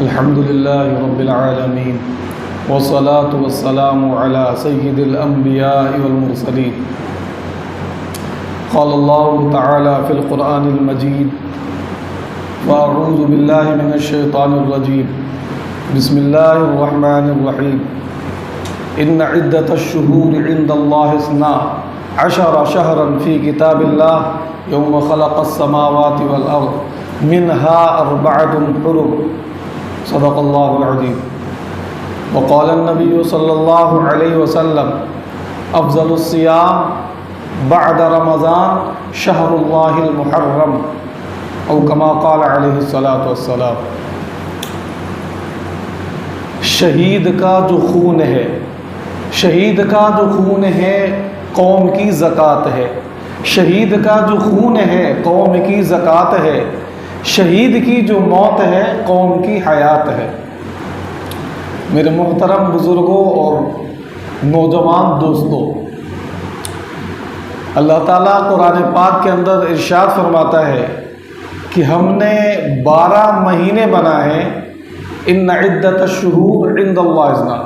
الحمد لله رب العالمين والصلاة والسلام على سيد الأنبياء والمرسلين. قال الله تعالى في القرآن المجيد: وأعوذ بالله من الشيطان الرجيم. بسم الله الرحمن الرحيم. إن عدة الشهور عند الله 12 شهرا في كتاب الله يوم خلق السماوات والأرض منها 4 حرم. صدق الله العظيم. وقال النبي صلى الله عليه وسلم: أفضل الصيام بعد رمضان شهر الله المحرم، أو كما قال عليه الصلاة والسلام. شہید کا جو خون ہے، شہید کا جو خون ہے قوم کی زکوٰۃ ہے. شہید کا جو خون ہے قوم کی زکوٰۃ ہے. شہید کی جو موت ہے قوم کی حیات ہے. میرے محترم بزرگوں اور نوجوان دوستوں، اللہ تعالیٰ قرآن پاک کے اندر ارشاد فرماتا ہے کہ ہم نے 12 مہینے بنائے. ان عدت الشہور عند اللہ 12.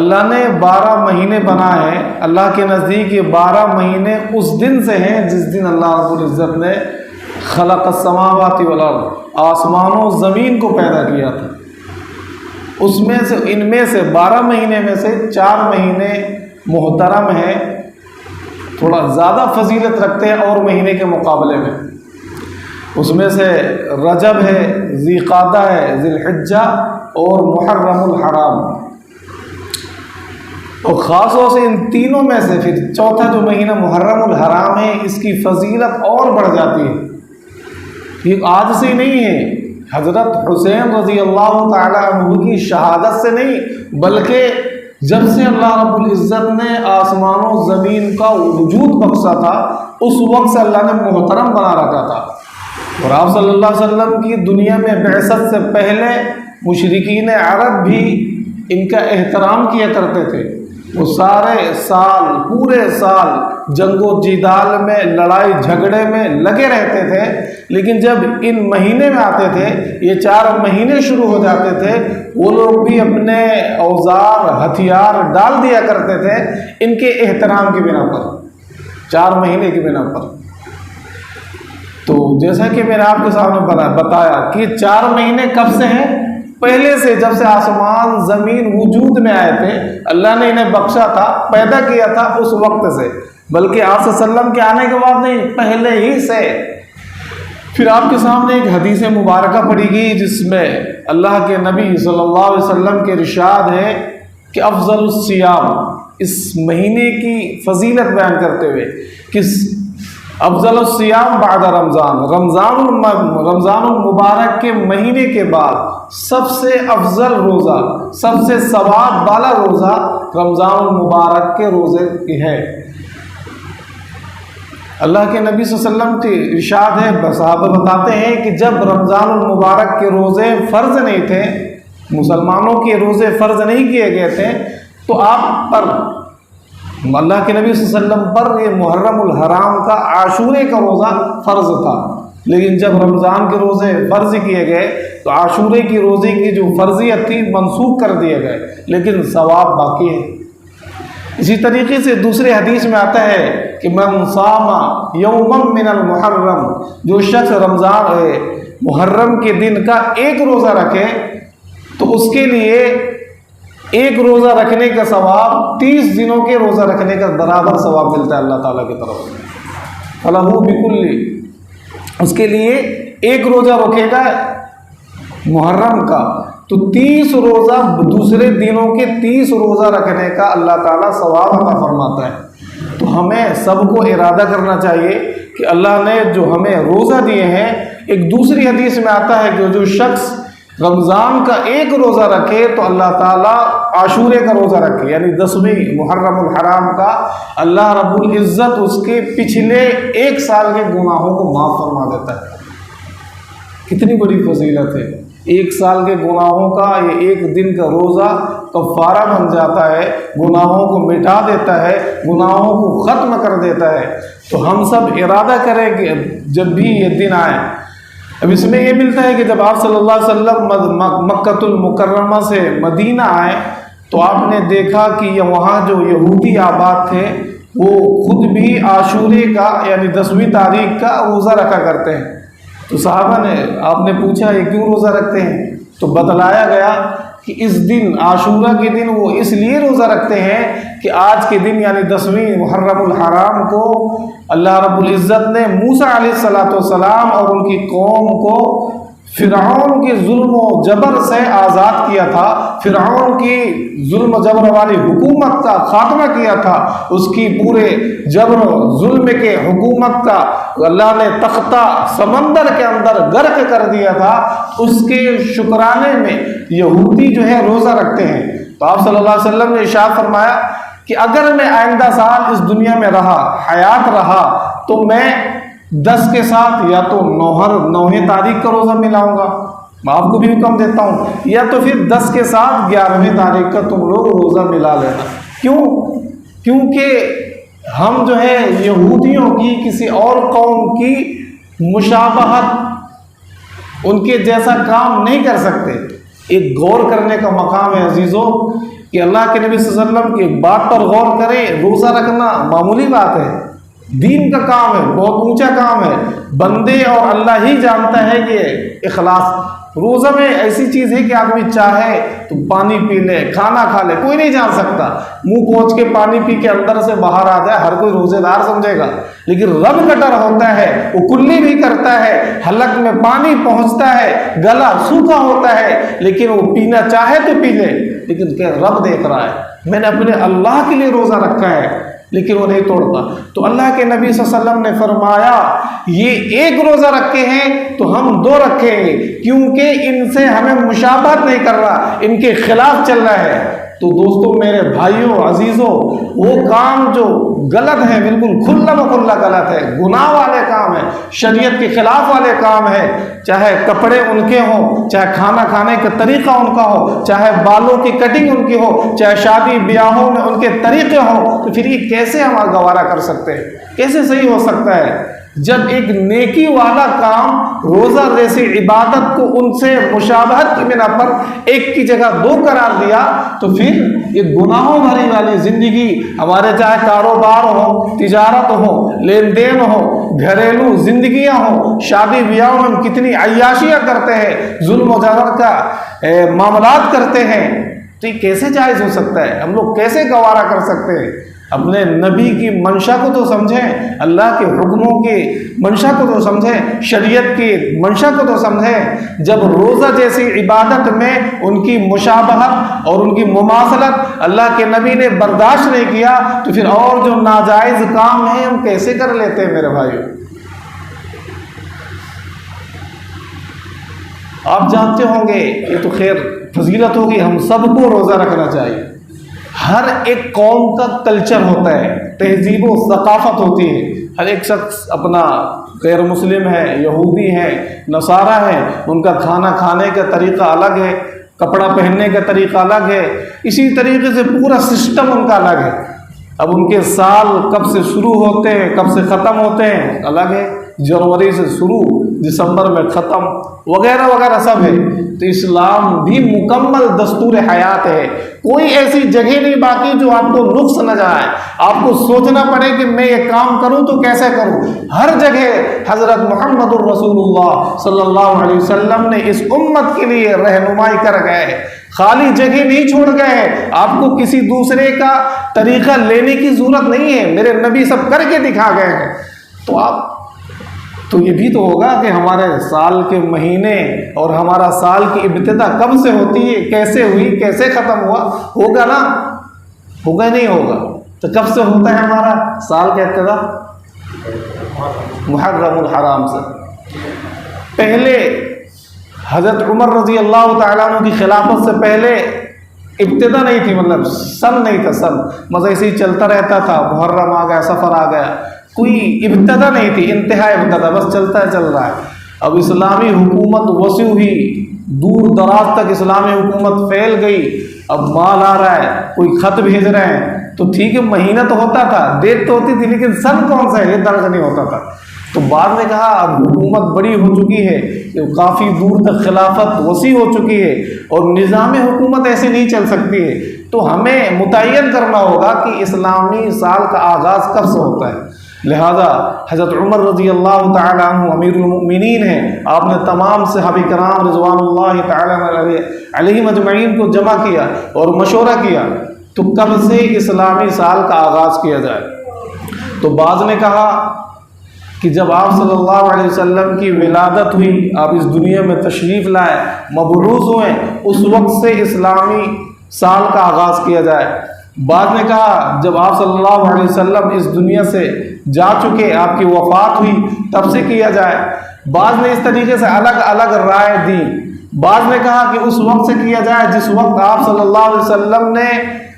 اللہ نے 12 مہینے بنائے ہیں. اللہ کے نزدیک یہ 12 مہینے اس دن سے ہیں جس دن اللہ رب العزت نے خلق السماوات والارض، آسمان و زمین کو پیدا کیا تھا. اس میں سے ان میں سے 12 مہینے میں سے 4 مہینے محترم ہیں، تھوڑا زیادہ فضیلت رکھتے ہیں اور مہینے کے مقابلے میں. اس میں سے رجب ہے، ذی قعدہ ہے، ذی الحجہ اور محرم الحرام. اور خاص طور سے ان تینوں میں سے پھر چوتھا جو مہینہ محرم الحرام ہے، اس کی فضیلت اور بڑھ جاتی ہے. یہ آج سے نہیں ہے، حضرت حسین رضی اللہ تعالیٰ عنہ کی شہادت سے نہیں، بلکہ جب سے اللہ رب العزت نے آسمان و زمین کا وجود بخشا تھا اس وقت سے اللہ نے محترم بنا رکھا تھا. اور آپ صلی اللہ علیہ وسلم کی دنیا میں بعثت سے پہلے مشرکین عرب بھی ان کا احترام کیا کرتے تھے. وہ سارے سال، پورے سال جنگ و جدال میں، لڑائی جھگڑے میں لگے رہتے تھے، لیکن جب ان مہینے میں آتے تھے، یہ 4 مہینے شروع ہو جاتے تھے، وہ لوگ بھی اپنے اوزار ہتھیار ڈال دیا کرتے تھے ان کے احترام کی بنا پر، 4 مہینے کی بنا پر. تو جیسا کہ میں نے آپ کے سامنے بتایا کہ 4 مہینے کب سے ہیں؟ پہلے سے، جب سے آسمان زمین وجود میں آئے تھے، اللہ نے انہیں بخشا تھا، پیدا کیا تھا اس وقت سے، بلکہ آپ صلی اللہ علیہ وسلم کے آنے کے بعد نہیں، پہلے ہی سے. پھر آپ کے سامنے ایک حدیث مبارکہ پڑھی گئی جس میں اللہ کے نبی صلی اللہ علیہ وسلم کے ارشاد ہے کہ افضل الصیام، اس مہینے کی فضیلت بیان کرتے ہوئے کہ افضل الصیام بعد رمضان، رمضان المبارک کے مہینے کے بعد سب سے افضل روزہ، سب سے ثواب والا روزہ رمضان المبارک کے روزے کی ہے. اللہ کے نبی صلی اللہ علیہ وسلم کے ارشاد ہے، صحابہ بتاتے ہیں کہ جب رمضان المبارک کے روزے فرض نہیں تھے، مسلمانوں کے روزے فرض نہیں کیے گئے تھے، تو آپ پر، اللہ کے نبی صلی اللہ علیہ وسلم پر یہ محرم الحرام کا عاشورے کا روزہ فرض تھا. لیکن جب رمضان کے روزے فرض کیے گئے تو عاشورے کی روزے کی جو فرضیت تھی منسوخ کر دیے گئے، لیکن ثواب باقی ہے. اسی طریقے سے دوسرے حدیث میں آتا ہے کہ من صام یوما من المحرم، جو شخص رمضان محرم کے دن کا 1 روزہ رکھے تو اس کے لیے 1 روزہ رکھنے کا ثواب 30 دنوں کے روزہ رکھنے کا برابر ثواب ملتا ہے اللہ تعالیٰ کی طرف سے. فلہ بکل، اس کے لیے 1 روزہ رکھے گا محرم کا تو 30 روزہ دوسرے دنوں کے 30 روزہ رکھنے کا اللہ تعالیٰ ثواب عطا فرماتا ہے. تو ہمیں سب کو ارادہ کرنا چاہیے کہ اللہ نے جو ہمیں روزہ دیے ہیں، ایک دوسری حدیث میں آتا ہے کہ جو شخص رمضان کا 1 روزہ رکھے تو اللہ تعالیٰ عاشورے کا روزہ رکھے، یعنی 10ویں محرم الحرام کا، اللہ رب العزت اس کے پچھلے 1 سال کے گناہوں کو معاف فرما دیتا ہے. کتنی بڑی فضیلت ہے! 1 سال کے گناہوں کا یہ 1 دن کا روزہ کفارہ بن جاتا ہے، گناہوں کو مٹا دیتا ہے، گناہوں کو ختم کر دیتا ہے. تو ہم سب ارادہ کریں کہ جب بھی یہ دن آئے اب اس میں یہ ملتا ہے کہ جب آپ صلی اللہ علیہ وسلم مکۃ المکرمہ سے مدینہ آئے تو آپ نے دیکھا کہ وہاں جو یہودی آباد تھے وہ خود بھی عاشورے کا یعنی 10ویں تاریخ کا روزہ رکھا کرتے ہیں. تو صحابہ نے آپ نے پوچھا یہ کیوں روزہ رکھتے ہیں؟ تو بتلایا گیا کہ اس دن عاشورہ کے دن وہ اس لیے روزہ رکھتے ہیں کہ آج کے دن یعنی 10ویں محرم الحرام کو اللہ رب العزت نے موسیٰ علیہ السلام اور ان کی قوم کو فرعون کے ظلم و جبر سے آزاد کیا تھا. فرعون کی ظلم و جبر والی حکومت کا خاتمہ کیا تھا. اس کی پورے جبر و ظلم کے حکومت کا اللہ نے تختہ سمندر کے اندر غرق کر دیا تھا. اس کے شکرانے میں یہودی جو ہے روزہ رکھتے ہیں. تو آپ صلی اللہ علیہ وسلم نے ارشاد فرمایا کہ اگر میں آئندہ سال اس دنیا میں رہا، حیات رہا، تو میں 10 کے ساتھ یا تو 9 تاریخ کا روزہ ملاؤں گا، میں آپ کو بھی حکم دیتا ہوں، یا تو پھر 10 کے ساتھ 11ویں تاریخ کا تم لوگ روزہ ملا لینا. کیوں؟ کیونکہ ہم جو ہے یہودیوں کی کسی اور قوم کی مشابہت، ان کے جیسا کام نہیں کر سکتے. ایک غور کرنے کا مقام ہے عزیزو کہ اللہ کے نبی صلی اللہ علیہ وسلم کی ایک بات پر غور کریں. روزہ رکھنا معمولی بات ہے، دین کا کام ہے، بہت اونچا کام ہے. بندے اور اللہ ہی جانتا ہے یہ اخلاص. روزہ میں ایسی چیز ہے کہ آدمی چاہے تو پانی پی لے، کھانا کھا لے، کوئی نہیں جان سکتا. منہ پہنچ کے پانی پی کے اندر سے باہر آ جائے، ہر کوئی روزے دار سمجھے گا. لیکن رب کا ڈر ہوتا ہے، وہ کلی بھی کرتا ہے، حلق میں پانی پہنچتا ہے، گلا سوکھا ہوتا ہے، لیکن وہ پینا چاہے تو پی لے. لیکن کہ رب دیکھ رہا ہے، میں نے اپنے اللہ کے لیے روزہ رکھا ہے، لیکن وہ نہیں توڑتا. تو اللہ کے نبی صلی اللہ علیہ وسلم نے فرمایا یہ ایک روزہ رکھے ہیں تو ہم 2 رکھیں گے، کیونکہ ان سے ہمیں مشابہت نہیں کر رہا، ان کے خلاف چل رہا ہے. تو دوستو، میرے بھائیوں، عزیزوں، وہ کام جو غلط ہے، بالکل کھلا کھلا غلط ہے، گناہ والے کام ہے، شریعت کے خلاف والے کام ہے. چاہے کپڑے ان کے ہوں، چاہے کھانا کھانے کا طریقہ ان کا ہو، چاہے بالوں کی کٹنگ ان کی ہو، چاہے شادی بیاہوں میں ان کے طریقے ہوں، تو پھر یہ کیسے ہم گوارا کر سکتے ہیں؟ کیسے صحیح ہو سکتا ہے؟ جب ایک نیکی والا کام روزہ جیسی عبادت کو ان سے مشابہت کی بنا پر ایک کی جگہ 2 قرار دیا، تو پھر یہ گناہوں بھری والی زندگی، ہمارے چاہے کاروبار ہو، تجارت ہو، لین دین ہو، گھریلو زندگیاں ہوں، شادی بیاہوں میں ہم کتنی عیاشیاں کرتے ہیں، ظلم و جبر کا معاملات کرتے ہیں، تو یہ کیسے جائز ہو سکتا ہے؟ ہم لوگ کیسے گوارا کر سکتے ہیں؟ اپنے نبی کی منشا کو تو سمجھیں، اللہ کے حکموں کی منشا کو تو سمجھیں، شریعت کی منشا کو تو سمجھیں. جب روزہ جیسی عبادت میں ان کی مشابہت اور ان کی مماثلت اللہ کے نبی نے برداشت نہیں کیا، تو پھر اور جو ناجائز کام ہیں ہم کیسے کر لیتے ہیں میرے بھائیو؟ آپ جانتے ہوں گے، یہ تو خیر فضیلت ہوگی، ہم سب کو روزہ رکھنا چاہیے. ہر ایک قوم کا کلچر ہوتا ہے، تہذیب و ثقافت ہوتی ہے. ہر ایک شخص اپنا، غیر مسلم ہے، یہودی ہے، نصارہ ہے، ان کا کھانا کھانے کا طریقہ الگ ہے، کپڑا پہننے کا طریقہ الگ ہے. اسی طریقے سے پورا سسٹم ان کا الگ ہے. اب ان کے سال کب سے شروع ہوتے ہیں، کب سے ختم ہوتے ہیں الگ ہے. جنوری سے شروع، دسمبر میں ختم، وغیرہ وغیرہ سب ہے. تو اسلام بھی مکمل دستور حیات ہے. کوئی ایسی جگہ نہیں باقی جو آپ کو نقص نہ جائے، آپ کو سوچنا پڑے کہ میں یہ کام کروں تو کیسے کروں. ہر جگہ حضرت محمد الرسول اللہ صلی اللہ علیہ وسلم نے اس امت کے لیے رہنمائی کر گئے، خالی جگہ نہیں چھوڑ گئے. آپ کو کسی دوسرے کا طریقہ لینے کی ضرورت نہیں ہے، میرے نبی سب کر کے دکھا گئے ہیں. تو یہ بھی تو ہوگا کہ ہمارے سال کے مہینے اور ہمارا سال کی ابتدا کب سے ہوتی ہے، کیسے ہوئی، کیسے ختم ہوا، ہوگا نا؟ ہوگا نہیں ہوگا؟ تو کب سے ہوتا ہے ہمارا سال کا ابتدا؟ محرم الحرام سے. پہلے حضرت عمر رضی اللہ تعالیٰ عنہ کی خلافت سے پہلے ابتدا نہیں تھی، مطلب سن نہیں تھا، سن مزہ ایسے ہی چلتا رہتا تھا. محرم آ گیا، سفر آ گیا، کوئی ابتدا نہیں تھی، انتہا ابتدا، بس چلتا ہے، چل رہا ہے. اب اسلامی حکومت وسیع ہوئی، دور دراز تک اسلامی حکومت پھیل گئی. اب مال آ رہا ہے، کوئی خط بھیج رہے ہیں، تو ٹھیک ہے مہینہ تو ہوتا تھا، ڈیٹ تو ہوتی تھی، لیکن سن کون سا ہے یہ درج نہیں ہوتا تھا. تو بعد نے کہا اب حکومت بڑی ہو چکی ہے، کافی دور تک خلافت وسیع ہو چکی ہے اور نظام حکومت ایسے نہیں چل سکتی ہے، تو ہمیں متعین کرنا ہوگا کہ اسلامی سال کا آغاز کب سے ہوتا ہے۔ لہذا حضرت عمر رضی اللہ تعالیٰ عنہ امیر المؤمنین ہیں، آپ نے تمام صحابہ کرام رضوان اللہ تعالیٰ علیہ مجمعین کو جمع کیا اور مشورہ کیا تو کب سے اسلامی سال کا آغاز کیا جائے۔ تو بعض نے کہا کہ جب آپ صلی اللہ علیہ وسلم کی ولادت ہوئی، آپ اس دنیا میں تشریف لائے، مبعوث ہوئے، اس وقت سے اسلامی سال کا آغاز کیا جائے۔ بعض نے کہا جب آپ صلی اللہ علیہ وسلم اس دنیا سے جا چکے، آپ کی وفات ہوئی، تب سے کیا جائے۔ بعض نے اس طریقے سے الگ الگ رائے دی۔ بعض نے کہا کہ اس وقت سے کیا جائے جس وقت آپ صلی اللہ علیہ وسلم نے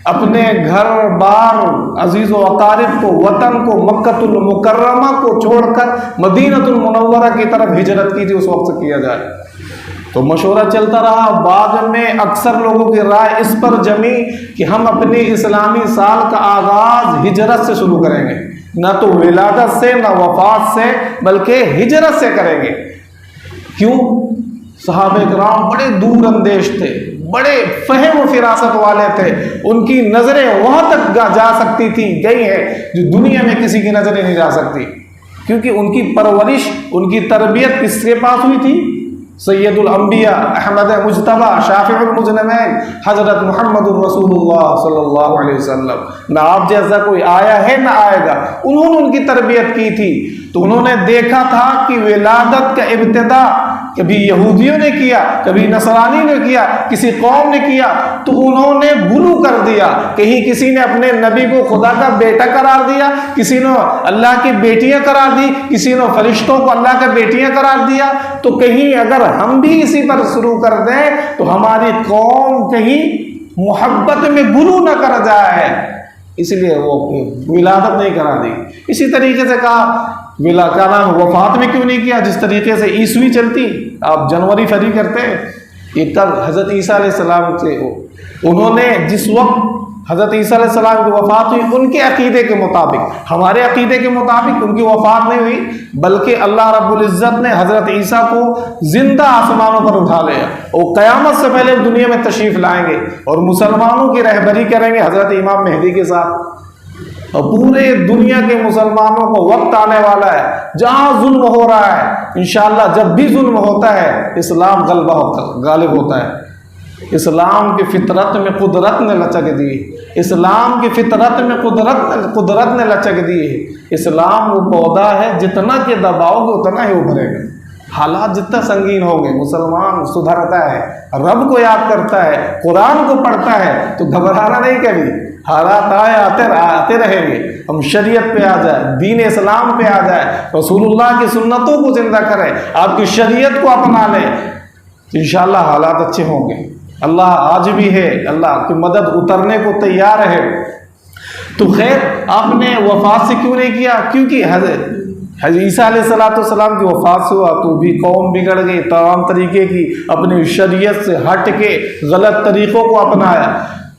اپنے گھر بار عزیز و اقارب کو، وطن کو، مکۃ المکرمہ کو چھوڑ کر مدینہ المنورہ کی طرف ہجرت کی تھی، اس وقت سے کیا جائے۔ تو مشورہ چلتا رہا۔ بعد میں اکثر لوگوں کی رائے اس پر جمی کہ ہم اپنی اسلامی سال کا آغاز ہجرت سے شروع کریں گے، نہ تو ولادت سے نہ وفات سے، بلکہ ہجرت سے کریں گے۔ کیوں؟ صحابہ کرام بڑے دور اندیش تھے، بڑے فہم و فراست والے تھے، ان کی نظریں وہاں تک جا سکتی تھی، گئی ہیں جو دنیا میں کسی کی نظریں نہیں جا سکتی، کیونکہ ان کی پرورش، ان کی تربیت کس کے پاس ہوئی تھی؟ سید الانبیاء، احمد مجتبیٰ، شافع المذنبین، حضرت محمد الرسول اللہ صلی اللہ علیہ وسلم۔ نہ آپ جیسا کوئی آیا ہے نہ آئے گا، انہوں نے ان کی تربیت کی تھی، تو انہوں نے دیکھا تھا کہ ولادت کا ابتدا کبھی یہودیوں نے کیا، کبھی نصرانی نے کیا، کسی قوم نے کیا، تو انہوں نے غلو کر دیا۔ کہیں کسی نے اپنے نبی کو خدا کا بیٹا قرار دیا، کسی نے اللہ کی بیٹیاں قرار دی، کسی نے فرشتوں کو اللہ کا بیٹیاں قرار دیا۔ تو کہیں اگر ہم بھی اسی پر شروع کر دیں تو ہماری قوم کہیں محبت میں غلو نہ کر جائے، اس لیے وہ ولادت نہیں کرا دی۔ اسی طریقے سے کہا کا نام وفات میں کیوں نہیں کیا؟ جس طریقے سے عیسوی چلتی، آپ جنوری فری کرتے، یہ کب حضرت عیسیٰ علیہ السلام سے انہوں نے جس وقت حضرت عیسیٰ علیہ السلام کی وفات ہوئی، ان کے عقیدے کے مطابق، ہمارے عقیدے کے مطابق ان کی وفات نہیں ہوئی، بلکہ اللہ رب العزت نے حضرت عیسیٰ کو زندہ آسمانوں پر اٹھا لیا، اور قیامت سے پہلے دنیا میں تشریف لائیں گے اور مسلمانوں کی رہبری کریں گے حضرت امام مہدی کے ساتھ۔ اور پورے دنیا کے مسلمانوں کو وقت آنے والا ہے جہاں ظلم ہو رہا ہے، انشاءاللہ جب بھی ظلم ہوتا ہے اسلام غالب ہوتا ہے۔ اسلام کی فطرت میں قدرت نے لچک دی، اسلام کی فطرت میں قدرت نے لچک دی ہے۔ اسلام وہ پودا ہے جتنا کہ دباؤ گے اتنا ہی ابھرے گا۔ حالات جتنا سنگین ہوں گے، مسلمان سدھرتا ہے، رب کو یاد کرتا ہے، قرآن کو پڑھتا ہے تو گھبرانا نہیں کبھی۔ حالات آتے رہیں گے، ہم شریعت پہ آ جائیں، دین اسلام پہ آ جائیں، رسول اللہ کی سنتوں کو زندہ کریں، آپ کی شریعت کو اپنا لیں، انشاءاللہ حالات اچھے ہوں گے۔ اللہ آج بھی ہے، اللہ کی مدد اترنے کو تیار ہے۔ تو خیر، آپ نے وفات سے کیوں نہیں کیا؟ کیونکہ حضرت عیسیٰ علیہ السلام کی وفات سے ہوا تو بھی قوم بگڑ گئی، تمام طریقے کی اپنی شریعت سے ہٹ کے غلط طریقوں کو اپنایا۔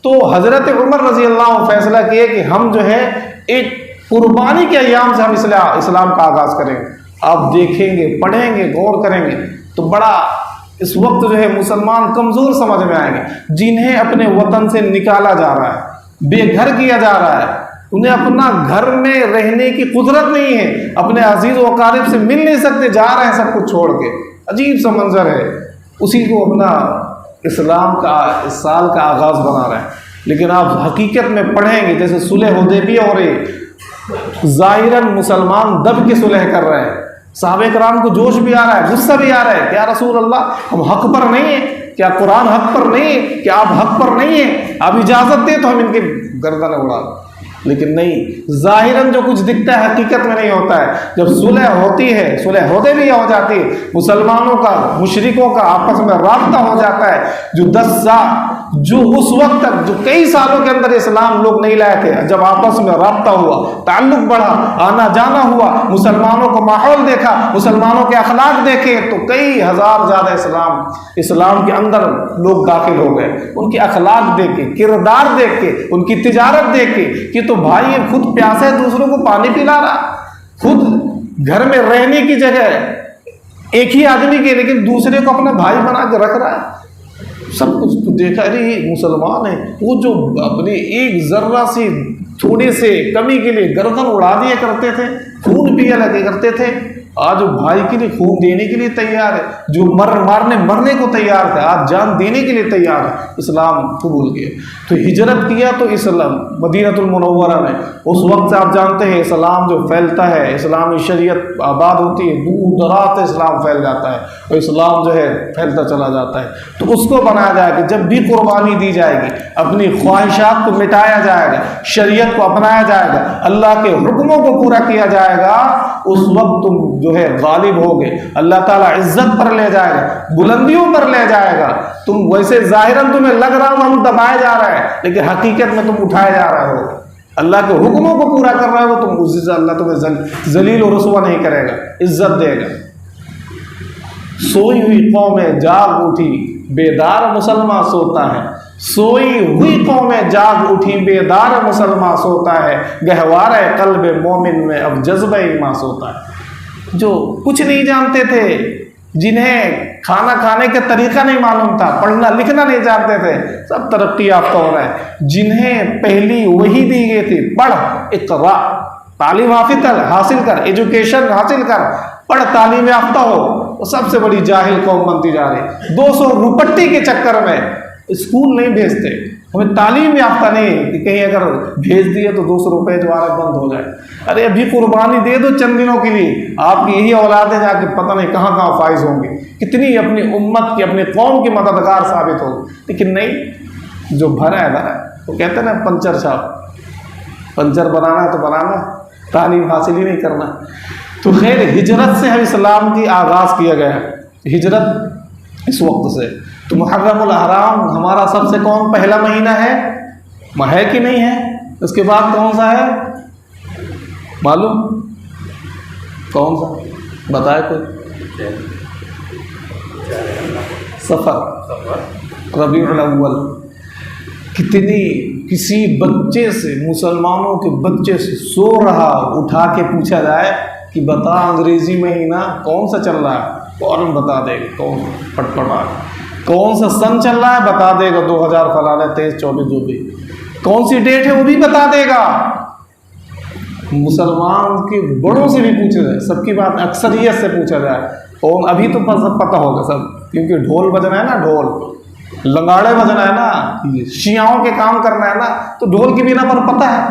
تو حضرت عمر رضی اللہ عنہ فیصلہ کیے کہ ہم جو ہے ایک قربانی کے ایام سے ہم اسلام کا آغاز کریں گے۔ آپ دیکھیں گے، پڑھیں گے، غور کریں گے تو بڑا اس وقت جو ہے مسلمان کمزور سمجھ میں آئیں گے، جنہیں اپنے وطن سے نکالا جا رہا ہے، بے گھر کیا جا رہا ہے، انہیں اپنا گھر میں رہنے کی قدرت نہیں ہے، اپنے عزیز و اقارب سے مل نہیں سکتے، جا رہے ہیں سب کچھ چھوڑ کے۔ عجیب سا منظر ہے، اسی کو اپنا اسلام کا اس سال کا آغاز بنا رہے ہیں۔ لیکن آپ حقیقت میں پڑھیں گے جیسے صلح حدیبیہ ہو رہی، ظاہراً مسلمان دب کے صلح کر رہے ہیں، صحابہ کرام کو جوش بھی آ رہا ہے، غصہ بھی آ رہا ہے، کیا رسول اللہ ہم حق پر نہیں ہیں؟ کیا قرآن حق پر نہیں ہے؟ کیا آپ حق پر نہیں ہیں؟ آپ اجازت دیں تو ہم ان کے گردنیں اڑا دیں۔ لیکن نہیں، ظاہراً جو کچھ دکھتا ہے حقیقت میں نہیں ہوتا ہے۔ جب صلح ہوتی ہے، صلح حدیبیہ ہو جاتی ہے، مسلمانوں کا مشرکوں کا آپس میں رابطہ ہو جاتا ہے، جو اس وقت تک جو کئی سالوں کے اندر اسلام لوگ نہیں لائے تھے، جب آپس میں رابطہ ہوا، تعلق بڑھا، آنا جانا ہوا، مسلمانوں کو ماحول دیکھا، مسلمانوں کے اخلاق دیکھے، تو کئی ہزار زیادہ اسلام کے اندر لوگ داخل ہو گئے۔ ان کے اخلاق دیکھ کے، کردار دیکھ کے، ان کی تجارت دیکھ کے کہ تو بھائی یہ خود پیاسے دوسروں کو پانی پلا رہا، خود گھر میں رہنے کی جگہ ایک ہی آدمی کے، لیکن دوسرے کو اپنا بھائی بنا کے رکھ رہا ہے، سب کچھ تو دیکھا، ارے یہ مسلمان ہے، وہ جو اپنے ایک ذرہ سی تھوڑے سے کمی کے لیے گردن اڑا دیا کرتے تھے، خون پیا لگے کرتے تھے، آج وہ بھائی کے لیے خون دینے کے لیے تیار ہے، جو مرنے کو تیار تھا آج جان دینے کے لیے تیار ہے، اسلام قبول کیا۔ تو ہجرت کیا تو اسلام مدینہ المنورہ میں، اس وقت سے آپ جانتے ہیں اسلام جو پھیلتا ہے، اسلامی شریعت آباد ہوتی ہے، دور دراز سے اسلام پھیل جاتا ہے اور اسلام جو ہے پھیلتا چلا جاتا ہے۔ تو اس کو بنایا جائے کہ جب بھی قربانی دی جائے گی، اپنی خواہشات کو مٹایا جائے گا، شریعت کو اپنایا جائے گا، اللہ کے حکموں کو پورا کیا جائے گا، اس وقت تم جو ہے غالب ہوگے، اللہ تعالیٰ عزت پر لے جائے گا، بلندیوں پر لے جائے گا۔ تم ویسے ظاہراً تمہیں لگ رہا ہو ہم دبائے جا رہے ہیں، لیکن حقیقت میں تم اٹھائے جا رہے ہو، اللہ کے حکموں کو پورا کر رہے ہو، تم اس سے اللہ تمہیں ذلیل و رسوا نہیں کرے گا، عزت دے گا۔ سوئی ہوئی قومیں جاگ اٹھی، بیدار مسلمان سوتا ہے، سوئی ہوئی قومیں جاگ اٹھی، بیدار مسلمان سوتا ہے، گہوارہ قلب مومن میں اب جذبہ ایمان سوتا ہے۔ جو کچھ نہیں جانتے تھے، جنہیں کھانا کھانے کا طریقہ نہیں معلوم تھا، پڑھنا لکھنا نہیں جانتے تھے، سب ترقی یافتہ ہو رہے ہیں۔ جنہیں پہلی وحی دی گئی تھی، پڑھ اقرا، تعلیم حاصل کر، ایجوکیشن حاصل کر، پڑھ تعلیم یافتہ ہو، وہ سب سے بڑی جاہل قوم بنتی جا رہی۔ 200 روپٹی کے چکر میں اسکول نہیں بھیجتے، ہمیں تعلیم یافتہ نہیں کہ کہیں اگر بھیج دیے تو 200 روپے دوبارہ بند ہو جائے۔ ارے ابھی قربانی دے دو چند دنوں کے لیے، آپ کی یہی اولادیں جا کے پتہ نہیں کہاں کہاں فائز ہوں گی، کتنی اپنی امت کی اپنی قوم کی مددگار ثابت ہوگی، لیکن نہیں، جو بھرا ہے وہ کہتے ہیں نا پنچر شاپ، پنچر بنانا ہے تو بنانا، تعلیم حاصل ہی نہیں کرنا۔ تو خیر ہجرت سے ہم اسلام کی آغاز کیا گیا ہے، ہجرت اس وقت سے۔ تو محرم الحرام ہمارا سب سے کون پہلا مہینہ ہے کہ نہیں ہے؟ اس کے بعد کون سا ہے معلوم؟ کون سا بتائے کوئی؟ صفر، ربیع الاول۔ کسی بچے سے، مسلمانوں کے بچے سے سو رہا اٹھا کے پوچھا جائے کہ بتا انگریزی مہینہ کون سا چل رہا ہے، فوراً بتا دے گا، کون پٹ پٹا کون سا سن چل رہا ہے بتا دے گا، 2000 فلاں 23 24 جو بھی کون سی ڈیٹ ہے وہ بھی بتا دے گا۔ مسلمان کے بڑوں سے بھی پوچھا جائے، سب کی بات اکثریت سے پوچھا جائے، اور ابھی تو پتہ ہوگا سب، کیونکہ ڈھول بجنا ہے نا، ڈھول لنگاڑے بجنا ہے نا، شیعوں کے کام کرنا ہے نا، تو ڈھول کی بنا پر پتہ ہے۔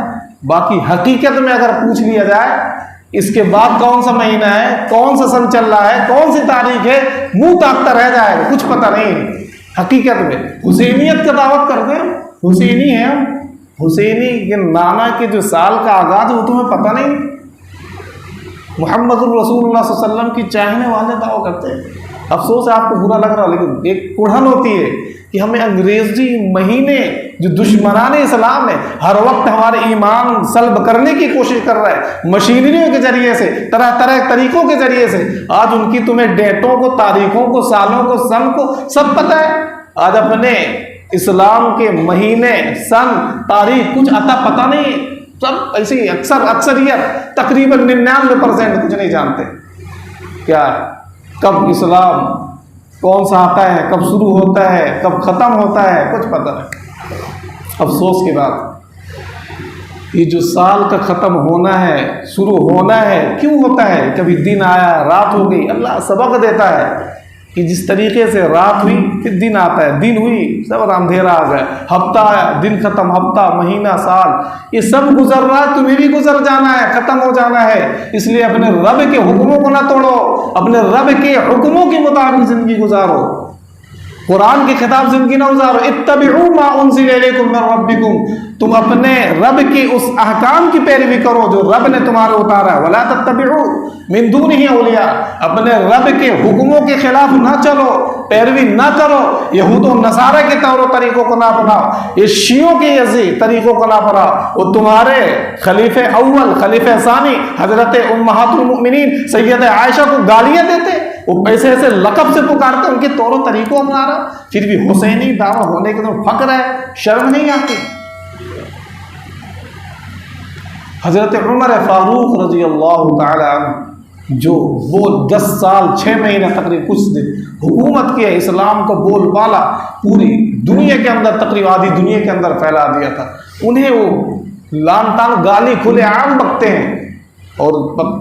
باقی حقیقت میں اگر پوچھ لیا جائے اس کے بعد کون سا مہینہ ہے، کون سا سن چل رہا ہے، کون سی تاریخ ہے، منہ تاکتا رہ جائے گا، کچھ پتہ نہیں۔ حقیقت میں حسینیت کا دعوت کرتے ہیں، حسینی ہیں ہم، حسینی کے نانا کے جو سال کا آغاز ہے وہ تمہیں پتہ نہیں۔ محمد الرسول اللہ صلی اللہ علیہ وسلم کی چاہنے والے دعویٰ کرتے ہیں۔ افسوس ہے آپ کو برا لگ رہا، لیکن ایک کڑھن ہوتی ہے کہ ہمیں انگریزی مہینے جو دشمنان اسلام ہے ہر وقت ہمارے ایمان سلب کرنے کی کوشش کر رہا ہے، مشینریوں کے ذریعے سے، طرح طرح طریقوں کے ذریعے سے۔ آج ان کی تمہیں ڈیٹوں کو، تاریخوں کو، سالوں کو، سن کو سب پتہ ہے۔ آج اپنے اسلام کے مہینے، سن، تاریخ کچھ عطا پتہ نہیں، سب ایسے ہی اکثریت تقریباً 99% کچھ نہیں جانتے کیا ہے، کب اسلام کون سا آتا ہے، کب شروع ہوتا ہے، کب ختم ہوتا ہے، کچھ پتہ نہیں۔ افسوس کی بات، یہ جو سال کا ختم ہونا ہے، شروع ہونا ہے، کیوں ہوتا ہے؟ کبھی دن آیا، رات ہو گئی، اللہ سبق دیتا ہے کہ جس طریقے سے رات ہوئی پھر دن آتا ہے، دن ہوئی سب اندھیرا آ گیا، ہفتہ آیا، دن ختم، ہفتہ، مہینہ، سال، یہ سب گزر رہا ہے، تمہیں بھی گزر جانا ہے، ختم ہو جانا ہے۔ اس لیے اپنے رب کے حکموں کو نہ توڑو، اپنے رب کے حکموں کے مطابق زندگی گزارو، قرآن کی خطاب زندگی نہ گزارو۔ اتبعوا ما انزل الیکم من ربکم، تم اپنے رب کی اس احکام کی پیروی کرو جو رب نے تمہارے اتارا ہے۔ ولا تتبعوا من دونہ اولیاء، اپنے رب کے حکموں کے خلاف نہ چلو، پیروی نہ کرو، یہود و نصارہ کے طور و طریقوں کو نہ اپناؤ، یہ شیعوں کے یزید طریقوں کو نہ اپناؤ۔ وہ تمہارے خلیفہ اول، خلیفہ ثانی حضرت امہات المؤمنین سیدہ عائشہ کو گالیاں دیتے، وہ ایسے ایسے لقب سے پکارتے، ان کے طور و طریقوں اپنا رہا، پھر بھی حسینی دعویٰ ہونے کے تو فخر ہے، شرم نہیں آتی۔ حضرت عمر فاروق رضی اللہ تعالی عنہ جو وہ 10 سال 6 مہینے تقریباً کچھ دن حکومت کی ہے، اسلام کو بول بالا پوری دنیا کے اندر تقریباً آدھی دنیا کے اندر پھیلا دیا تھا، انہیں وہ لان تان گالی کھلے عام بکتے ہیں اور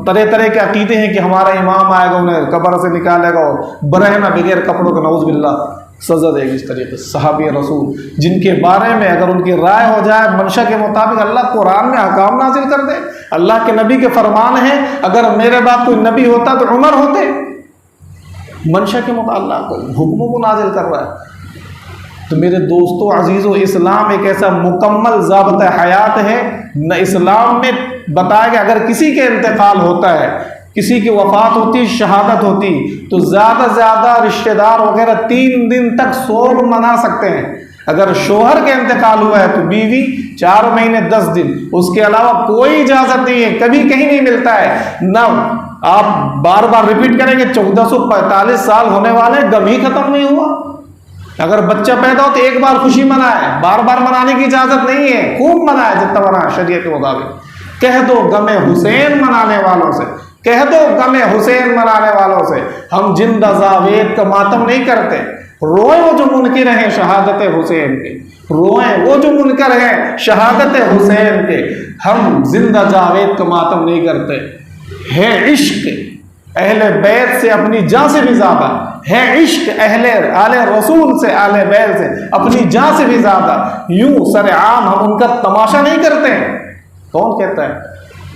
طرح طرح کے عقیدے ہیں کہ ہمارا امام آئے گا انہیں قبر سے نکالے گا اور برہنہ بغیر کپڑوں کے نعوذ باللہ سزا دے گی۔ اس طریقے سے صحابی رسول جن کے بارے میں اگر ان کی رائے ہو جائے منشا کے مطابق، اللہ قرآن میں احکام نازل کر دے، اللہ کے نبی کے فرمان ہیں، اگر میرے بعد کوئی نبی ہوتا تو عمر ہوتے، منشا کے مطابق اللہ کو حکموں کو نازل کر رہا ہے۔ تو میرے دوستو عزیزو، اسلام ایک ایسا مکمل ضابطہ حیات ہے، نہ اسلام میں بتایا کہ اگر کسی کے انتقال ہوتا ہے، کسی کی وفات ہوتی، شہادت ہوتی، تو زیادہ سے زیادہ رشتہ دار وغیرہ 3 دن تک سوگ منا سکتے ہیں۔ اگر شوہر کے انتقال ہوا ہے تو بیوی 4 مہینے 10 دن، اس کے علاوہ کوئی اجازت نہیں ہے، کبھی کہیں نہیں ملتا ہے۔ نہ آپ بار بار ریپیٹ کریں گے 1445 سال ہونے والے، غم ہی ختم نہیں ہوا۔ اگر بچہ پیدا ہو تو ایک بار خوشی منائے، بار بار منانے کی اجازت نہیں ہے، خوب منائے جتنا منائے شریعت کے مطابق۔ کہہ دو غم حسین منانے والوں سے، کہہ دو غم حسین منانے والوں سے، ہم زندہ جاوید کا ماتم نہیں کرتے۔ روئیں وہ جو منکر ہیں شہادت حسین کے، روئیں وہ جو منکر ہیں شہادت حسین کے، ہم زندہ جاوید کا ماتم نہیں کرتے۔ ہے عشق اہل بیت سے اپنی جان سے بھی زیادہ، ہے عشق اہل آل رسول سے، آل بیت سے اپنی جان سے بھی زیادہ، یوں سر عام ہم ان کا تماشا نہیں کرتے ہیں۔ کون کہتا ہے؟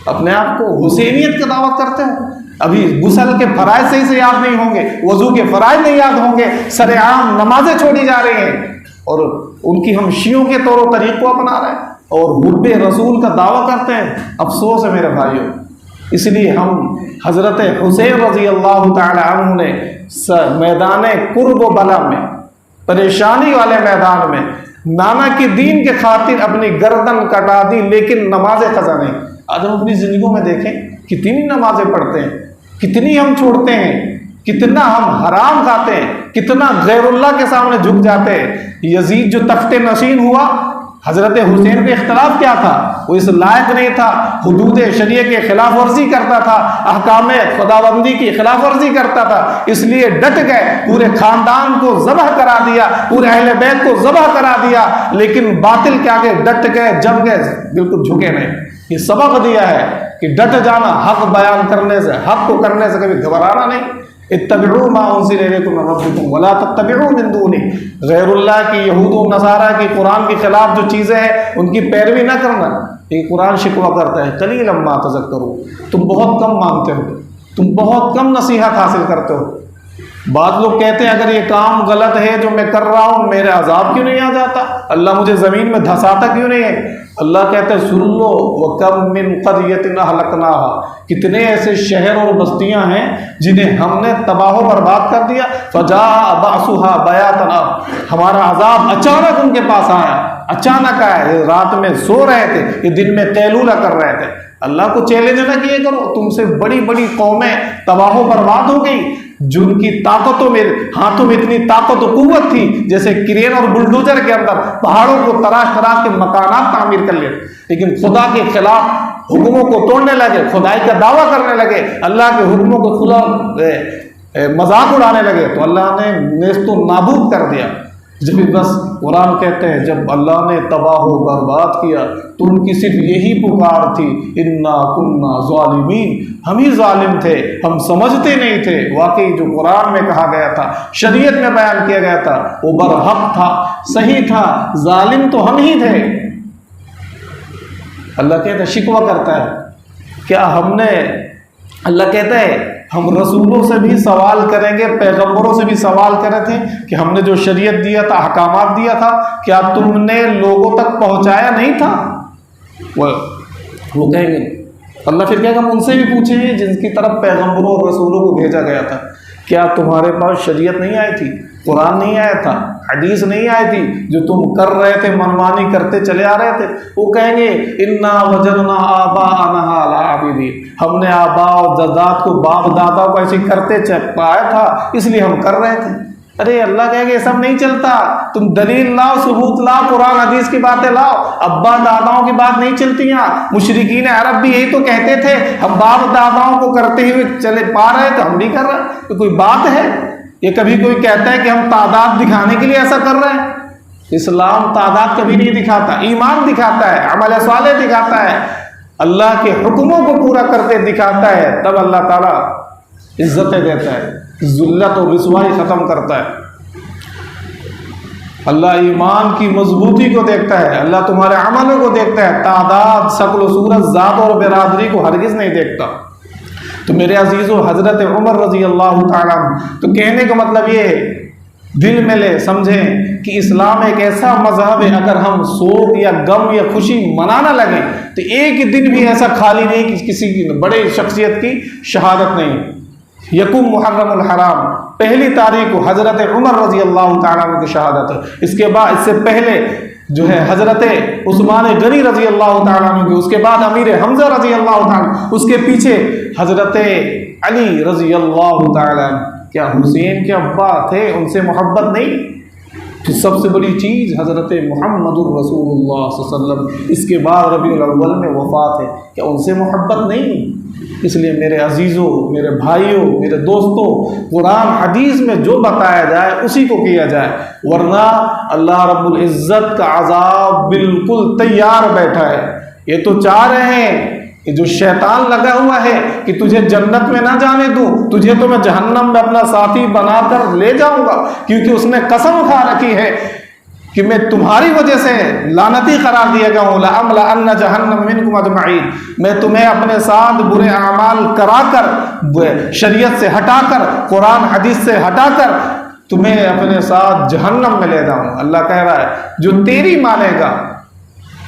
اپنے آپ کو حسینیت کا دعویٰ کرتے ہیں، ابھی غسل کے فرائض صحیح سے یاد نہیں ہوں گے، وضو کے فرائض نہیں یاد ہوں گے، سر عام نمازیں چھوڑی جا رہی ہیں، اور ان کی ہم شیعوں کے طور و طریق کو اپنا رہے ہیں اور حب رسول کا دعویٰ کرتے ہیں۔ افسوس ہے میرے بھائیوں، اس لیے ہم حضرت حسین رضی اللہ تعالی عنہ نے میدان قرب و بلا میں، پریشانی والے میدان میں نانا کی دین کے خاطر اپنی گردن کٹا دی، لیکن نماز قضا نہیں۔ آج ہم اپنی زندگیوں میں دیکھیں کتنی نمازیں پڑھتے ہیں، کتنی ہم چھوڑتے ہیں، کتنا ہم حرام کھاتے ہیں، کتنا غیر اللہ کے سامنے جھک جاتے ہیں۔ یزید جو تخت نشین ہوا، حضرت حسین پہ اختلاف کیا تھا؟ وہ اس لائق نہیں تھا، حدود شریعہ کی خلاف ورزی کرتا تھا، احکام خداوندی کی خلاف ورزی کرتا تھا، اس لیے ڈٹ گئے، پورے خاندان کو ذبح کرا دیا، پورے اہل بیت کو ذبح کرا دیا، لیکن باطل کے آگے ڈٹ گئے، جم گئے، بالکل جھکے نہیں۔ یہ سبق دیا ہے کہ ڈٹ جانا، حق بیان کرنے سے، حق کو کرنے سے کبھی گھبرانا نہیں۔ اتبعوا ما انزل الیکم من ربکم ولا تتبعوا من دونہ، غیر اللہ کی، یہود و نصارہ کی، قرآن کے خلاف جو چیزیں ہیں ان کی پیروی نہ کرنا۔ یہ قرآن شکوہ کرتا ہے قلیلا ما تذکرون، تم بہت کم مانتے ہو، تم بہت کم نصیحت حاصل کرتے ہو۔ بعض لوگ کہتے ہیں اگر یہ کام غلط ہے جو میں کر رہا ہوں، میرے عذاب کیوں نہیں آ جاتا؟ اللہ مجھے زمین میں دھساتا کیوں نہیں ہے؟ اللہ کہتا ہے سن لو، وَكَمْ مِنْ قَرْيَةٍ أَهْلَكْنَاهَا، کتنے ایسے شہر اور بستیاں ہیں جنہیں ہم نے تباہ و برباد کر دیا۔ فَجَاءَ بَعْثُهَا بَيَاتًا، ہمارا عذاب اچانک ان کے پاس آیا، اچانک آیا۔ یہ رات میں سو رہے تھے، یہ دن میں قیلولہ کر رہے تھے۔ اللہ کو چیلنج نہ کیے کرو، تم سے بڑی بڑی قومیں تباہ و برباد ہو گئی، جن کی طاقتوں میں، ہاتھوں میں اتنی طاقت و قوت تھی جیسے کرین اور بلڈوزر کے اندر پہاڑوں کو تراش تراش کے مکانات تعمیر کر لیتے، لیکن خدا کے خلاف حکموں کو توڑنے لگے، خدائی کا دعویٰ کرنے لگے، اللہ کے حکموں کو خدا مذاق اڑانے لگے، تو اللہ نے نیست و نابود کر دیا۔ جب بس قرآن کہتے ہیں جب اللہ نے تباہ و برباد کیا تو ان کی صرف یہی پکار تھی، انا کنا ظالمین، ہم ہی ظالم تھے، ہم سمجھتے نہیں تھے۔ واقعی جو قرآن میں کہا گیا تھا، شریعت میں بیان کیا گیا تھا، وہ برحق تھا، صحیح تھا، ظالم تو ہم ہی تھے۔ اللہ کہتا ہے، شکوہ کرتا ہے، کیا ہم نے، اللہ کہتا ہے ہم رسولوں سے بھی سوال کریں گے، پیغمبروں سے بھی سوال کرے تھے کہ ہم نے جو شریعت دیا تھا، احکامات دیا تھا، کیا تم نے لوگوں تک پہنچایا نہیں تھا؟ وہ کہیں گے، اللہ پھر کہے گا ہم ان سے بھی پوچھیں گے جن کی طرف پیغمبروں اور رسولوں کو بھیجا گیا تھا، کیا تمہارے پاس شریعت نہیں آئی تھی، قرآن نہیں آیا تھا، حدیث نہیں آئی تھی، جو تم کر رہے تھے، منمانی کرتے چلے آ رہے تھے؟ وہ کہیں گے انا وجدنا آباءنا علی عابدین، ہم نے آباء و جدات کو، باپ دادا کو ایسے کرتے پایا تھا، اس لیے ہم کر رہے تھے۔ ارے اللہ کہے کہ یہ سب نہیں چلتا، تم دلیل لاؤ، ثبوت لاؤ، قرآن حدیث کی باتیں لاؤ، ابا داداؤں کی بات نہیں چلتی ہیں۔ مشرکین عرب بھی یہی تو کہتے تھے، ہم باپ داداؤں کو کرتے ہوئے چلے پا رہے تو ہم بھی کر رہے ہیں، یہ کوئی بات ہے؟ یہ کبھی کوئی کہتا ہے کہ ہم تعداد دکھانے کے لیے ایسا کر رہے ہیں؟ اسلام تعداد کبھی نہیں دکھاتا، ایمان دکھاتا ہے، عمل صالح دکھاتا ہے، اللہ کے حکموں کو پورا کرتے دکھاتا ہے، تب اللہ تعالیٰ عزتیں دیتا ہے، ذلت اور رسوائی ختم کرتا ہے۔ اللہ ایمان کی مضبوطی کو دیکھتا ہے، اللہ تمہارے عملوں کو دیکھتا ہے، تعداد، شکل و صورت، ذات اور برادری کو ہرگز نہیں دیکھتا۔ تو میرے عزیزو، حضرت عمر رضی اللہ تعالیٰ عنہ، تو کہنے کا مطلب یہ ہے، دل میں لے سمجھیں کہ اسلام ایک ایسا مذہب ہے، اگر ہم سوگ یا غم یا خوشی منانا لگیں تو ایک دن بھی ایسا خالی نہیں کہ کسی کی بڑے شخصیت کی شہادت نہیں۔ یکم محرم الحرام، پہلی تاریخ کو حضرت عمر رضی اللہ تعالیٰ عنہ کی شہادت ہے۔ اس کے بعد، اس سے پہلے جو ہے حضرت عثمان غنی رضی اللہ تعالیٰ عنہ کی، اس کے بعد امیر حمزہ رضی اللہ تعالیٰ، اس کے پیچھے حضرت علی رضی اللہ تعالیٰ عنہ۔ کیا حسین کے ابا تھے، ان سے محبت نہیں؟ پھر سب سے بڑی چیز حضرت محمد الرسول اللہ صلی اللہ علیہ وسلم، اس کے بعد ربیع الاول میں وفات ہے، کیا ان سے محبت نہیں؟ اس لیے میرے عزیزوں، میرے بھائیوں، میرے دوستوں، قرآن حدیث میں جو بتایا جائے اسی کو کیا جائے، ورنہ اللہ رب العزت کا عذاب بالکل تیار بیٹھا ہے۔ یہ تو چاہ رہے ہیں کہ جو شیطان لگا ہوا ہے کہ تجھے جنت میں نہ جانے دوں، تجھے تو میں جہنم میں اپنا ساتھی بنا کر لے جاؤں گا، کیونکہ اس نے قسم کھا رکھی ہے کہ میں تمہاری وجہ سے لعنتی قرار دیا گیا ہوں، لَأَمْلَأَنَّ جَهَنَّمَ مِنْكُمْ أَجْمَعِينَ، میں تمہیں اپنے ساتھ برے اعمال کرا کر، شریعت سے ہٹا کر، قرآن حدیث سے ہٹا کر تمہیں اپنے ساتھ جہنم میں لے جاؤں۔ اللہ کہہ رہا ہے جو تیری مانے گا،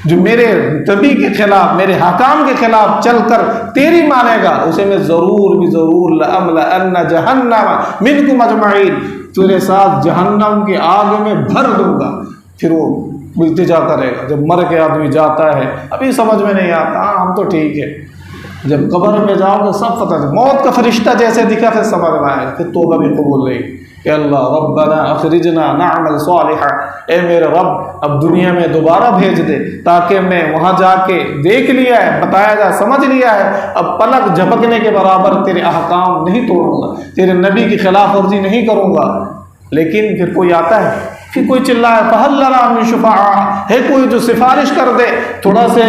جو میرے نبی کے خلاف، میرے حکام کے خلاف چل کر تیری مانے گا، اسے میں ضرور بھی ضرور لَأَمْلَأَنَّ جَهَنَّمَ مِنْكُمْ أَجْمَعِينَ، تیرے ساتھ جہنم کے آگ میں بھر دوں گا۔ پھر وہ التجا کرے گا، جب مر کے آدمی جاتا ہے، ابھی سمجھ میں نہیں آتا، ہاں ہم تو ٹھیک ہے، جب قبر میں جاؤ گے سب پتہ چلے، موت کا فرشتہ جیسے دکھا پھر سمجھ میں آئے، پھر توبہ بھی قبول نہیں کہ اللہ ربنا اخرجنا نعمل صالحا، اے میرے رب اب دنیا میں دوبارہ بھیج دے تاکہ میں وہاں جا کے دیکھ لیا ہے، بتایا جا، سمجھ لیا ہے، اب پلک جھپکنے کے برابر تیرے احکام نہیں توڑوں گا، تیرے نبی کی خلاف ورزی نہیں کروں گا۔ لیکن پھر کوئی آتا ہے، پھر کوئی چلائے فَهَلْ لَنَا مِن شُفَعَاء، ہے کوئی جو سفارش کر دے، تھوڑا سے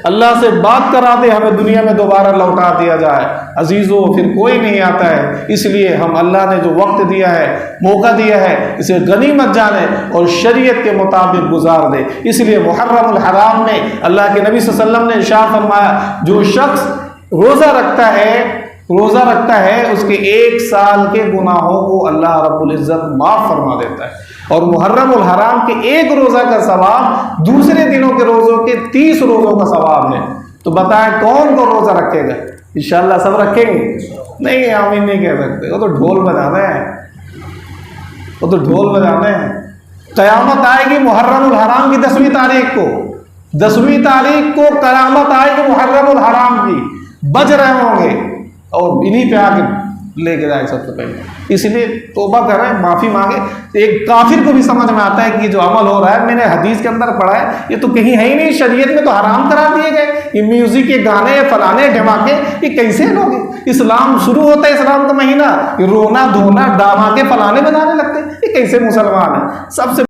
اللہ سے بات کرا دے، ہمیں دنیا میں دوبارہ لوٹا دیا جائے۔ عزیزو، پھر کوئی نہیں آتا ہے، اس لیے ہم اللہ نے جو وقت دیا ہے، موقع دیا ہے، اسے غنیمت جانے اور شریعت کے مطابق گزار دے۔ اس لیے محرم الحرام میں اللہ کے نبی صلی اللہ علیہ وسلم نے ارشاد فرمایا، جو شخص روزہ رکھتا ہے اس کے 1 سال کے گناہوں کو اللہ رب العزت معاف فرما دیتا ہے، اور محرم الحرام کے 1 روزہ کا ثواب دوسرے دنوں کے روزوں کے 30 روزوں کا ثواب ہے۔ تو بتائیں کون کو روزہ رکھے گا؟ انشاءاللہ سب رکھیں گے؟ نہیں، آمین نہیں کہہ سکتے، وہ تو ڈھول بجانے ہیں، وہ تو ڈھول بجانے ہیں۔ قیامت آئے گی محرم الحرام کی 10ویں تاریخ کو، 10ویں تاریخ کو قیامت آئے گی محرم الحرام کی، بج رہے ہوں گے اور انہی پہ آ کے لے کے جائے سب سے پہلے۔ اس لیے توبہ کریں، معافی مانگیں۔ ایک کافر کو بھی سمجھ میں آتا ہے کہ یہ جو عمل ہو رہا ہے، میں نے حدیث کے اندر پڑھا ہے، یہ تو کہیں ہے ہی نہیں، شریعت میں تو حرام قرار دیے گئے، یہ میوزک کے گانے، فلانے دھماکے، یہ کیسے لوگ؟ اسلام شروع ہوتا ہے، اسلام کا مہینہ، یہ رونا دھونا ڈاماکے فلانے بنانے لگتے ہیں، یہ کیسے مسلمان ہیں؟ سب سے